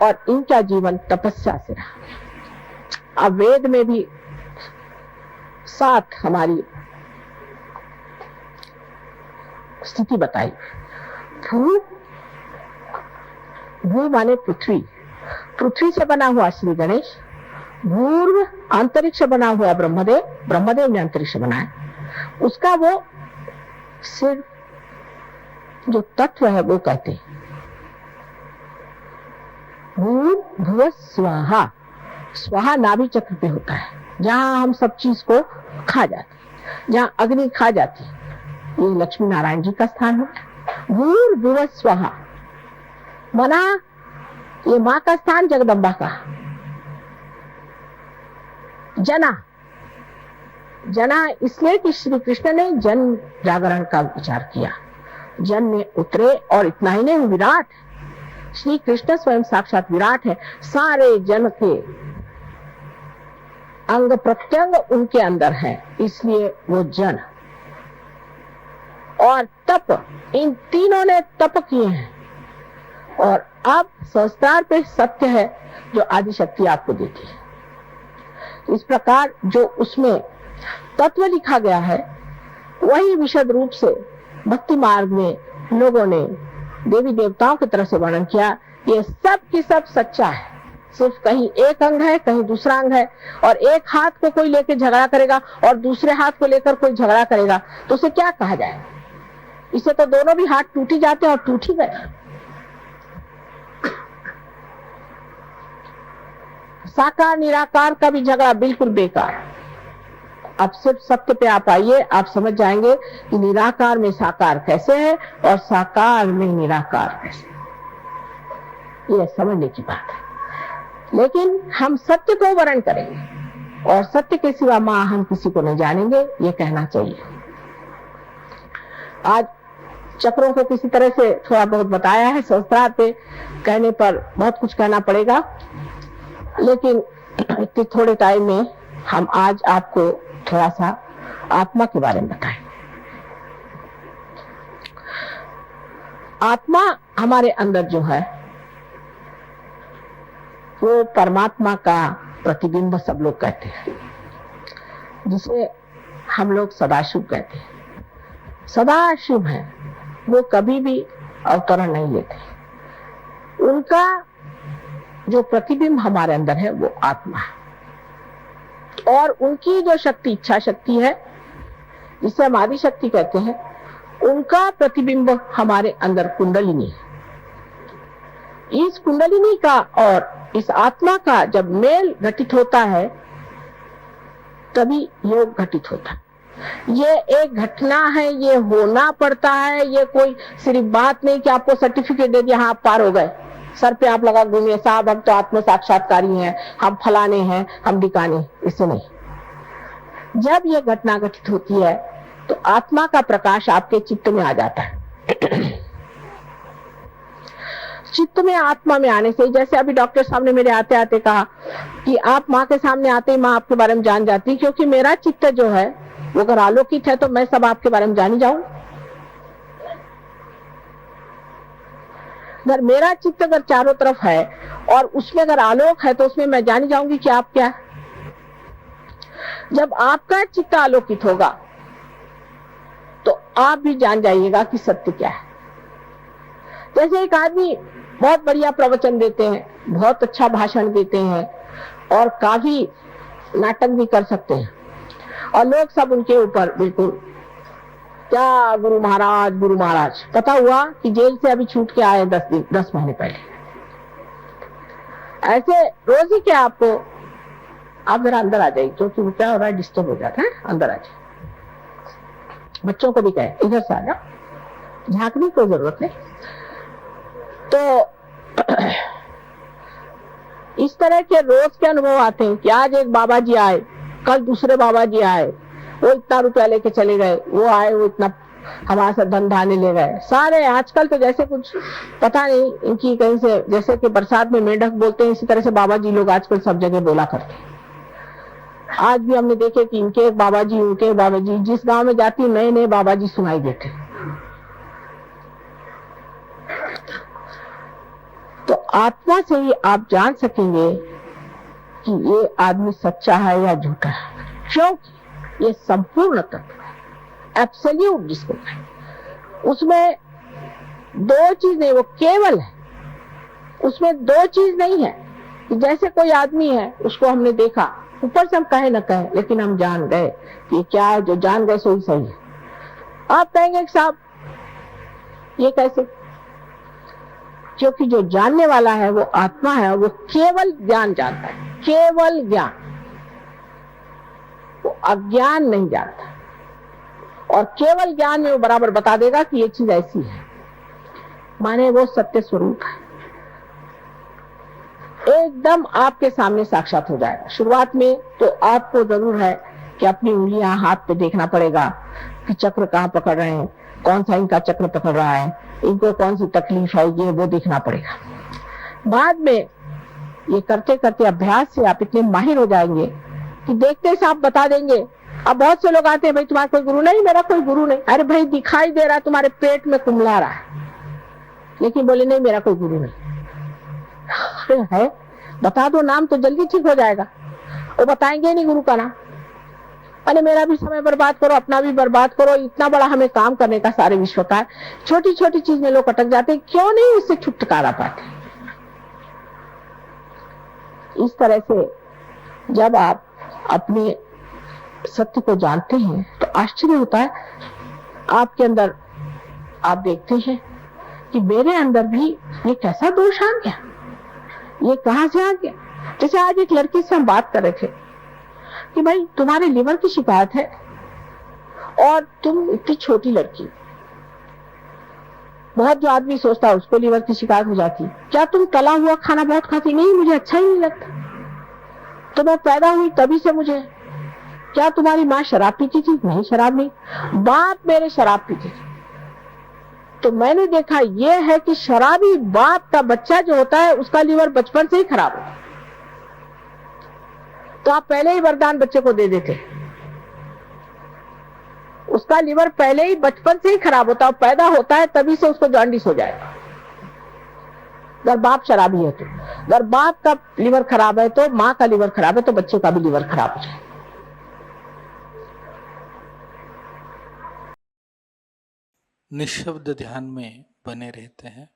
और इनका जीवन तपस्या से रहा। अब वेद में भी 7 हमारी स्थिति बताई। भू भू माने पृथ्वी, पृथ्वी से बना हुआ श्री गणेश, भूर्व अंतरिक्ष बना हुआ ब्रह्मदेव, ब्रह्मदेव ने अंतरिक्ष बनाया, उसका वो सिर्फ जो तत्व है वो कहते हैं भूर्भुवः स्वाहा। स्वाहा नाभि चक्र पे होता है, जहां हम सब चीज को खा जाते, जहां अग्नि खा जाती, ये लक्ष्मी नारायण जी का स्थान है। भूर्भुवः स्वाहा मना ये माँ का स्थान, जगदम्बा का। जना, जना इसलिए कि श्री कृष्ण ने जन जागरण का विचार किया, जन में उतरे, और इतना ही नहीं, विराट, श्री कृष्ण स्वयं साक्षात विराट है, सारे जन के अंग प्रत्यंग उनके अंदर है, इसलिए वो जन। और तप, इन तीनों ने तप किए हैं, और अब संस्कार पे सत्य है जो आदि शक्ति आपको देती है। इस प्रकार जो उसमें तत्व लिखा गया है वही विशद रूप से भक्ति मार्ग में लोगों ने देवी देवताओं की तरह से वर्णन किया। ये सब की सब सच्चा है, सिर्फ कहीं एक अंग है, कहीं दूसरा अंग है, और एक हाथ को कोई लेकर झगड़ा करेगा और दूसरे हाथ को लेकर कोई झगड़ा करेगा तो उसे क्या कहा जाए? इसे तो दोनों भी हाथ टूट ही जाते हैं और टूट ही गए। साकार निराकार का भी झगड़ा बिल्कुल बेकार। अब सिर्फ सत्य पे आप आइए, आप समझ जाएंगे कि निराकार में साकार कैसे है और साकार में निराकार कैसे है। ये समझने की बात है। लेकिन हम सत्य को वर्ण करेंगे, और सत्य के सिवा मां हम किसी को नहीं जानेंगे, ये कहना चाहिए। आज चक्रों को किसी तरह से थोड़ा बहुत बताया है, संस्कार पे कहने पर बहुत कुछ कहना पड़ेगा, लेकिन इतने थोड़े टाइम में हम आज आपको थोड़ा सा आत्मा के बारे में बताएं। आत्मा हमारे अंदर जो है वो परमात्मा का प्रतिबिंब सब लोग कहते हैं, जिसे हम लोग सदाशिव कहते हैं। सदाशिव है, वो कभी भी अवतरण नहीं लेते। उनका जो प्रतिबिंब हमारे अंदर है वो आत्मा है, और उनकी जो शक्ति इच्छा शक्ति है, जिसे हम आदि शक्ति कहते हैं, उनका प्रतिबिंब हमारे अंदर कुंडलिनी है। इस कुंडलिनी का और इस आत्मा का जब मेल घटित होता है तभी योग घटित होता है। ये एक घटना है, ये होना पड़ता है, ये कोई सिर्फ बात नहीं कि आपको सर्टिफिकेट दे दिया हाँ आप पार हो गए, सर पे आप लगा घूमिए साहब हम तो आत्म साक्षात्कारी हैं, हम फलाने हैं, हम ढिकाने, इससे नहीं। जब ये घटना घटित होती है तो आत्मा का प्रकाश आपके चित्त में आ जाता है। चित्त में आत्मा में आने से, जैसे अभी डॉक्टर साहब ने मेरे आते आते कहा कि आप माँ के सामने आते ही माँ आपके बारे में जान जाती, क्योंकि मेरा चित्त जो है वो अगर आलोकित है तो मैं सब आपके बारे में जानी जाऊं। अगर मेरा चित्त अगर चारों तरफ है और उसमें अगर आलोक है तो उसमें मैं जानी जाऊंगी कि आप क्या। जब आपका चित्त आलोकित होगा तो आप भी जान जाइएगा कि सत्य क्या है। जैसे एक आदमी बहुत बढ़िया प्रवचन देते हैं, बहुत अच्छा भाषण देते हैं और काफी नाटक भी कर सकते हैं, और लोग सब उनके ऊपर बिल्कुल क्या गुरु महाराज। पता हुआ कि जेल से अभी छूट के आए 10 महीने पहले। ऐसे रोज ही क्या आपको, आप जरा अंदर आ जाइए, क्योंकि वो क्या हो रहा है, डिस्टर्ब हो जाता है। अंदर आ जाइए, बच्चों को भी कहे इधर से आ जाओ, झांकने की कोई जरूरत नहीं। तो इस तरह के रोज के अनुभव आते हैं कि आज एक बाबा जी आए, कल दूसरे बाबा जी आए, वो इतना रुपया लेके चले गए, वो आए वो इतना हमारे से धन धाने ले गए। सारे आजकल तो जैसे कुछ पता नहीं इनकी कहीं से, जैसे कि बरसात में मेंढक बोलते हैं, इसी तरह से बाबा जी लोग आजकल सब जगह बोला करते हैं। आज भी हमने देखे कि इनके बाबा जी, उनके बाबा जी, जिस गांव में जाती नए नए बाबा जी सुनाई देते। तो आत्मा से ही आप जान सकेंगे कि ये आदमी सच्चा है या झूठा है, क्योंकि ये संपूर्ण तत्व है, एब्सोल्यूट जिसको कहें। उसमें दो चीज नहीं, वो केवल है, उसमें दो चीज नहीं है। कि जैसे कोई आदमी है, उसको हमने देखा, ऊपर से हम कहे न कहे, लेकिन हम जान गए कि क्या है, जो जान गए सो ही सही है। आप कहेंगे कि साहब ये कैसे? क्योंकि जो जानने वाला है वो आत्मा है, वो केवल ज्ञान जानता है, केवल ज्ञान, वो अज्ञान नहीं जानता। और केवल ज्ञान में वो बराबर बता देगा कि ये चीज ऐसी है, माने वो सत्य स्वरूप है, एकदम आपके सामने साक्षात हो जाएगा। शुरुआत में तो आपको जरूर है कि अपनी उंगलियां हाथ पे देखना पड़ेगा कि चक्र कहाँ पकड़ रहे हैं, कौन सा इनका चक्र पकड़ रहा है, इनको कौन सी तकलीफ है, ये वो देखना पड़ेगा। बाद में ये करते करते अभ्यास से आप इतने माहिर हो जाएंगे कि देखते से आप बता देंगे। अब बहुत से लोग आते हैं, भाई तुम्हारा कोई गुरु नहीं? मेरा कोई गुरु नहीं। अरे भाई दिखाई दे रहा है तुम्हारे पेट में कुम्हला रहा है, लेकिन बोले नहीं मेरा कोई गुरु नहीं। है, बता दो नाम तो जल्दी ठीक हो जाएगा। वो बताएंगे नहीं गुरु का नाम। अरे मेरा भी समय बर्बाद करो, अपना भी बर्बाद करो, इतना बड़ा हमें काम करने का सारे विश्व का, छोटी छोटी चीज में लोग अटक जाते, क्यों नहीं इससे छुटकारा पाते? इस तरह से जब आप अपने सत्य को जानते हैं तो आश्चर्य होता है आपके अंदर। आप देखते हैं कि मेरे अंदर भी ये कैसा दोष आ गया, ये कहां से आ गया। जैसे आज एक लड़की से हम बात कर रहे थे कि भाई तुम्हारे लिवर की शिकायत है और तुम इतनी छोटी लड़की, बहुत जो आदमी सोचता है उसको लिवर की शिकायत हो जाती। क्या तुम तला हुआ खाना बहुत खाती? नहीं, मुझे अच्छा ही नहीं लगता। तो मैं पैदा हुई तभी से मुझे। क्या तुम्हारी माँ शराब पीती थी? नहीं, शराब नहीं। बाप मेरे शराब पीते थे। तो मैंने देखा यह है कि शराबी बाप का बच्चा जो होता है उसका लिवर बचपन से ही खराब होता है। तो आप पहले ही वरदान बच्चे को दे देते, उसका लिवर पहले ही बचपन से ही खराब होता है, पैदा होता है तभी से उसको जॉन्डिस हो जाएगा। अगर बाप शराबी है तो, अगर बाप का लिवर खराब है तो, माँ का लिवर खराब है तो बच्चे का भी लिवर खराब हो जाएगा। निःशब्द ध्यान में बने रहते हैं।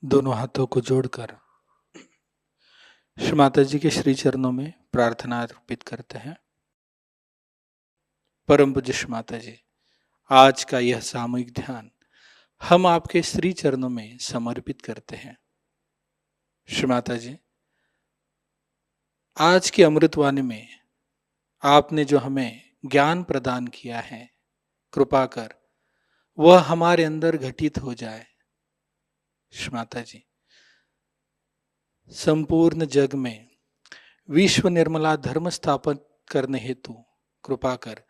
दोनों हाथों को जोड़कर श्री माता जी के श्री चरणों में प्रार्थना अर्पित करते हैं। परम पूज्य श्री माता जी, आज का यह सामूहिक ध्यान हम आपके श्री चरणों में समर्पित करते हैं। श्री माता जी, आज की अमृतवाणी में आपने जो हमें ज्ञान प्रदान किया है, कृपा कर वह हमारे अंदर घटित हो जाए। श्री माता जी, संपूर्ण जग में विश्व निर्मला धर्म स्थापन करने हेतु कृपा कर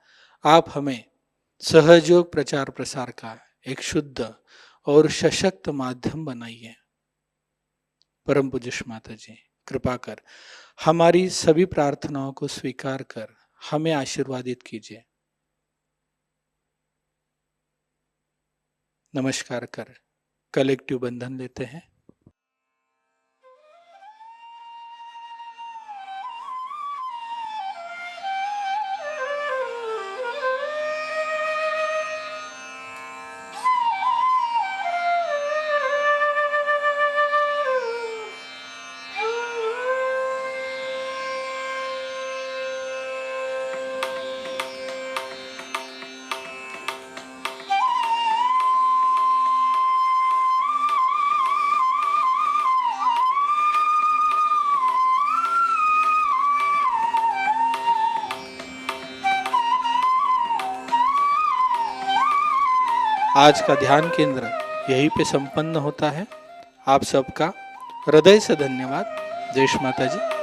आप हमें सहयोग प्रचार प्रसार का एक शुद्ध और सशक्त माध्यम बनाइए। परम पूज्य श्री माता जी, कृपा कर हमारी सभी प्रार्थनाओं को स्वीकार कर हमें आशीर्वादित कीजिए। नमस्कार कर कलेक्टिव बंधन लेते हैं। आज का ध्यान केंद्र यहीं पे संपन्न होता है। आप सबका हृदय से धन्यवाद। जय श्री माता जी।